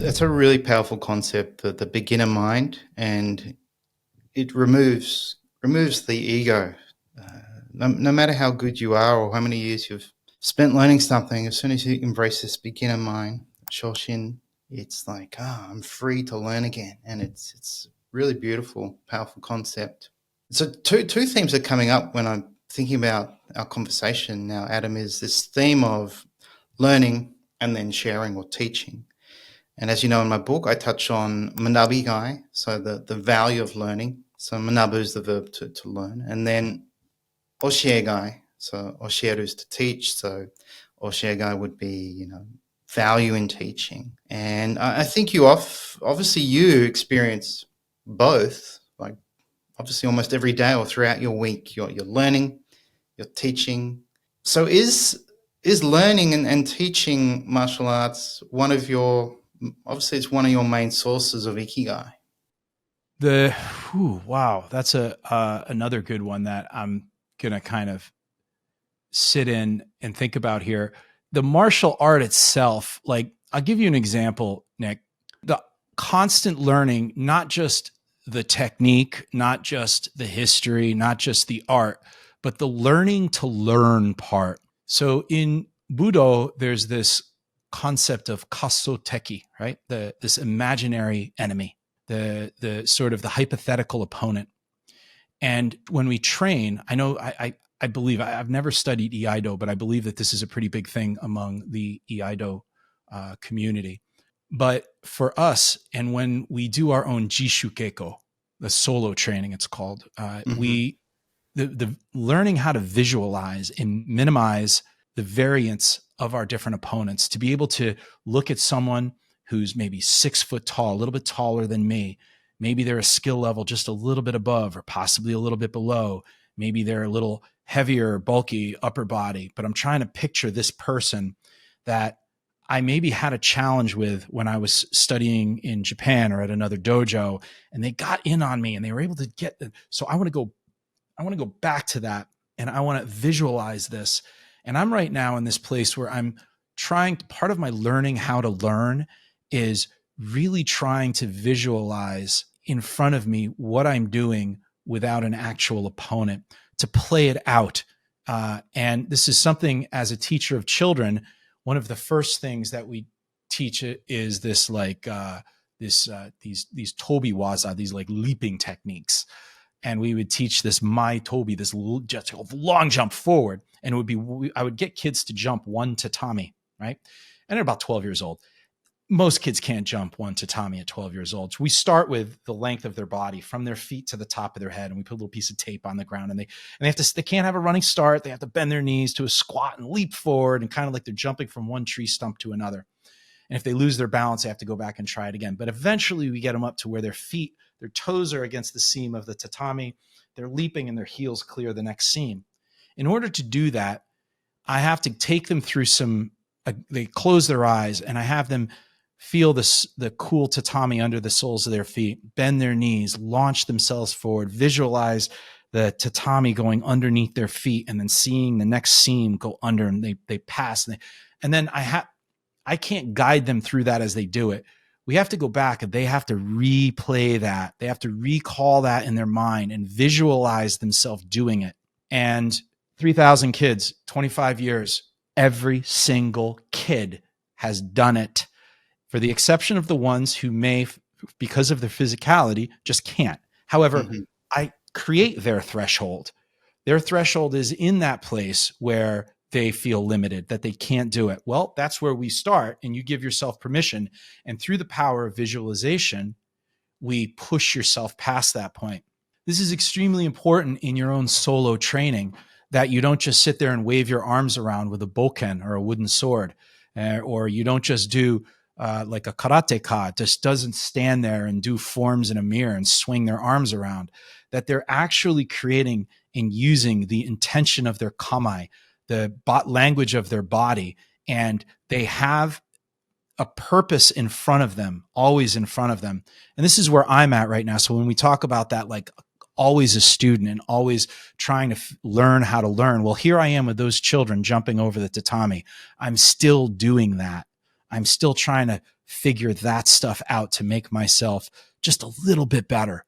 It's a really powerful concept, the beginner mind, and it removes the ego. No matter how good you are or how many years you've spent learning something, as soon as you embrace this beginner mind, Shoshin, it's like, I'm free to learn again, and it's really beautiful, powerful concept. So two themes are coming up when I'm thinking about our conversation now, Adam, is this theme of learning and then sharing or teaching. And as you know, in my book, I touch on manabigai, so the value of learning. So manabu is the verb to learn. And then osiegai, so osieru is to teach. So osiegai would be, value in teaching. And I think obviously you experience both, like obviously almost every day or throughout your week, you're learning, you're teaching. So is learning and teaching martial arts obviously it's one of your main sources of ikigai? Wow, that's another good one that I'm gonna kind of sit in and think about here. The martial art itself, like I'll give you an example, Nick. The constant learning, not just the technique, not just the history, not just the art, but the learning to learn part. So in Budo, there's this concept of kasoteki, right? This imaginary enemy, the sort of the hypothetical opponent. And when we train, I know I believe I've never studied Iaido, but I believe that this is a pretty big thing among the Iaido community. But for us, and when we do our own Jishu Keiko, the solo training, it's called, Mm-hmm. the learning how to visualize and minimize the variance of our different opponents, to be able to look at someone who's maybe 6 foot tall, a little bit taller than me. Maybe they're a skill level just a little bit above or possibly a little bit below. Maybe they're a little heavier, bulky upper body, but I'm trying to picture this person that I maybe had a challenge with when I was studying in Japan or at another dojo, and they got in on me and they were able to get. So I want to go back to that, and I want to visualize this. And I'm right now in this place where I'm trying. Part of my learning how to learn is really trying to visualize in front of me what I'm doing without an actual opponent, to play it out. And this is something, as a teacher of children, one of the first things that we teach is this these tobi waza, these like leaping techniques. And we would teach this mai tobi, this just long jump forward, and it would be, I would get kids to jump one tatami, right? And they're about 12 years old. Most kids can't jump one tatami at 12 years old. So we start with the length of their body from their feet to the top of their head, and we put a little piece of tape on the ground, and they can't have a running start. They have to bend their knees to a squat and leap forward, and kind of like they're jumping from one tree stump to another. And if they lose their balance, they have to go back and try it again. But eventually we get them up to where their toes are against the seam of the tatami. They're leaping and their heels clear the next seam. In order to do that, I have to take them through they close their eyes, and I have them feel the cool tatami under the soles of their feet, bend their knees, launch themselves forward, visualize the tatami going underneath their feet, and then seeing the next seam go under, and they pass. And then I can't guide them through that as they do it. We have to go back and they have to replay that. They have to recall that in their mind and visualize themselves doing it. And 3,000 kids, 25 years, every single kid has done it, for the exception of the ones who may, because of their physicality, just can't. However, Mm-hmm. I create their threshold. Their threshold is in that place where they feel limited, that they can't do it. Well, that's where we start, and you give yourself permission. And through the power of visualization, we push yourself past that point. This is extremely important in your own solo training, that you don't just sit there and wave your arms around with a bokken or a wooden sword, or you don't just do like a karateka, just doesn't stand there and do forms in a mirror and swing their arms around, that they're actually creating and using the intention of their kamae, the language of their body, and they have a purpose in front of them, always in front of them. And this is where I'm at right now. So when we talk about that, like always a student and always trying to learn how to learn, well, here I am with those children jumping over the tatami. I'm still doing that. I'm still trying to figure that stuff out to make myself just a little bit better